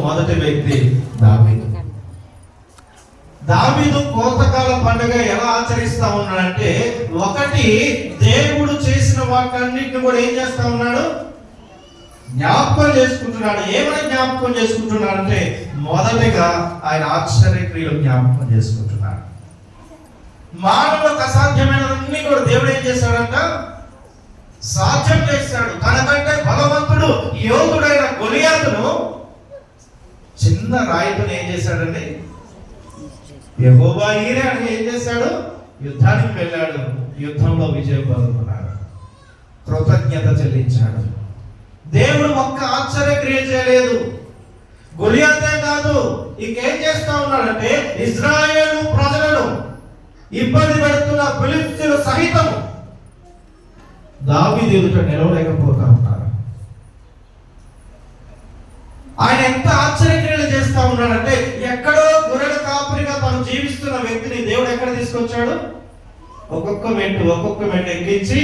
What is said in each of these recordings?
మొదటి వ్యక్తి దావీదు. దావీదు కోతకాల పండుగ ఎలా ఆచరిస్తా ఉన్నాడంటే, ఒకటి దేవుడు చేసిన వాటన్నిటిని కూడా ఏం చేస్తా ఉన్నాడు, జ్ఞాపకం చేసుకుంటున్నాడు. ఏమైనా జ్ఞాపకం చేసుకుంటున్నాడు అంటే, మొదటిగా ఆయన ఆశ్చర్యక్రియలు జ్ఞాపకం చేసుకుంటున్నాడు. మానవులకు అసాధ్యమైనవన్నీ కూడా దేవుడు ఏం చేశాడంట, సాధ్యం చేశాడు. తనకంటే బలవంతుడు యోధుడైన గొలియాతును చిన్న రాయితోనే ఏం చేశాడండి, యెహోవా ఈరే అని ఏం చేశాడు, యుద్ధానికి వెళ్ళాడు, యుద్ధంలో విజయం పొందుకున్నాడు, కృతజ్ఞత చెల్లించాడు. దేవుడు ఒక్క ఆశ్చర్యక్రియ చేయలేదు. గొలియాతే కాదు, ఇంకేం చేస్తా ఉన్నాడంటే, ఇశ్రాయేలు ప్రజలను ఇబ్బంది పెడుతున్న ఫిలిష్తీయులు సహితం దావీదు ఎదుట నిలవలేకపోతా ఉన్నారు. ఆయన ఎంత ఆశ్చర్యక్రియలు చేస్తా ఉన్నాడంటే, ఎక్కడో గొర్రెల కాపరిగా తను జీవిస్తున్న వ్యక్తిని దేవుడు ఎక్కడ తీసుకొచ్చాడు, ఒక్కొక్క మెట్టు ఎక్కించి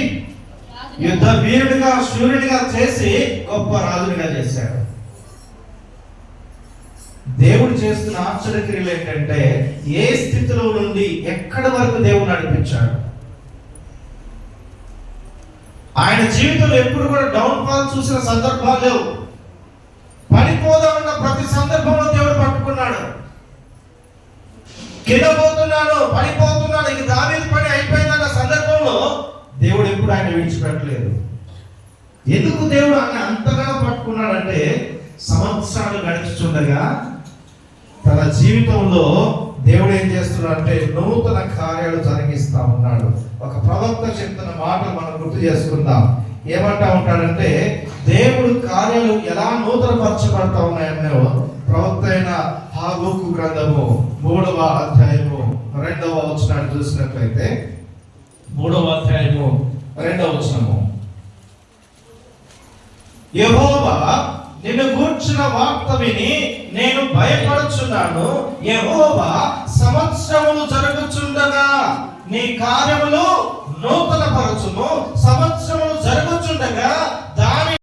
యుద్ధ వీరుడిగా శూరుడిగా చేసి గొప్ప రాజునిగా చేశాడు. దేవుడు చేస్తున్న ఆశ్చర్యక్రియలు ఏంటంటే, ఏ స్థితిలో నుండి ఎక్కడి వరకు దేవుడు నడిపించాడు. ఆయన జీవితంలో ఎప్పుడు కూడా డౌన్ ఫాల్ చూసిన సందర్భాలు లేవు. పడిపోదామన్న ప్రతి సందర్భంలో దేవుడు పట్టుకున్నాడు. కిందపోతున్నాడు, పడిపోతున్నాడు, ఇక దావీదు పని అయిపోయిందన్న సందర్భంలో దేవుడు ఎప్పుడు ఆయన విడిచిపెట్టలేదు. ఎందుకు దేవుడు ఆయన అంతగా పట్టుకున్నాడంటే, సంవత్సరాలు గడుచుచుండగా తన జీవితంలో దేవుడు ఏం చేస్తున్నాడంటే, నూతన కార్యాలు జరిగిస్తా ఉన్నాడు. ఒక ప్రవక్త చెప్తున్న మాటలు మనం గుర్తు చేసుకుందాం. ఏమంటా ఉంటాడంటే, దేవుడు కార్యాలు ఎలా నూతనపరచబడతా ఉన్నాయన్నో ప్రవక్త అయిన హాగూకు గ్రంథము 3వ అధ్యాయము 2వ వచనాన్ని చూసినట్లయితే, 3వ అధ్యాయము 2వ వచనము, యెహోవా నిన్ను గూర్చిన వార్త విని నేను భయపడుచున్నాను. యెహోవా సంవత్సరములు జరుగుచుండగా నీ కార్యములు నూతన పరచుము,